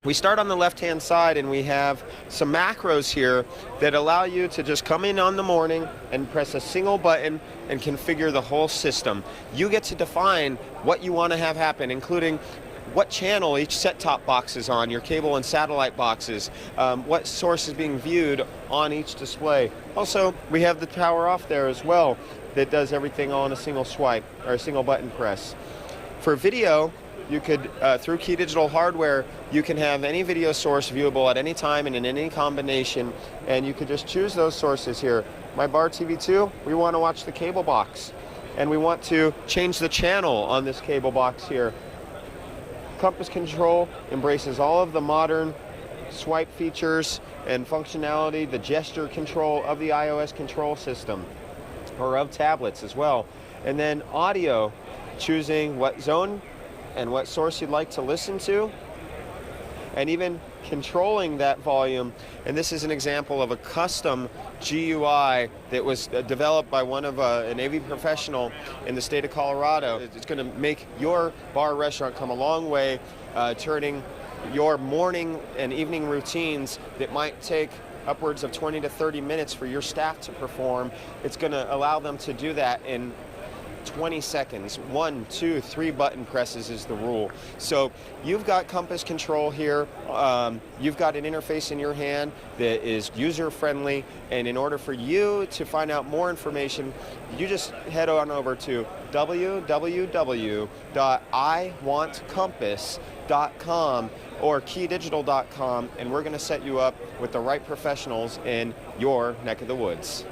We start on the left-hand side, and we have some macros here that allow you to just come in on the morning and press a single button and configure the whole system. You get to define what you want to have happen, including what channel each set-top box is on, your cable and satellite boxes, what source is being viewed on each display. Also, we have the power off there as well that does everything all in a single swipe or a single button press. For video, you could, through KeyDigital hardware, you can have any video source viewable at any time and in any combination, and you could just choose those sources here. My Bar TV2, we want to watch the cable box, and we want to change the channel on this cable box here. Compass control embraces all of the modern swipe features and functionality, the gesture control of the iOS control system, or of tablets as well. And then audio, choosing what zone and what source you'd like to listen to, and even controlling that volume. And this is an example of a custom GUI that was developed by one of an AV professional in the state of Colorado. It's going to make your bar restaurant come a long way, turning your morning and evening routines that might take upwards of 20 to 30 minutes for your staff to perform. It's going to allow them to do that in 20 seconds. 1, 2, 3 button presses is the rule. So you've got compass control here. You've got an interface in your hand that is user-friendly, and in order for you to find out more information, you just head on over to www.iwantcompass.com or keydigital.com, and we're going to set you up with the right professionals in your neck of the woods.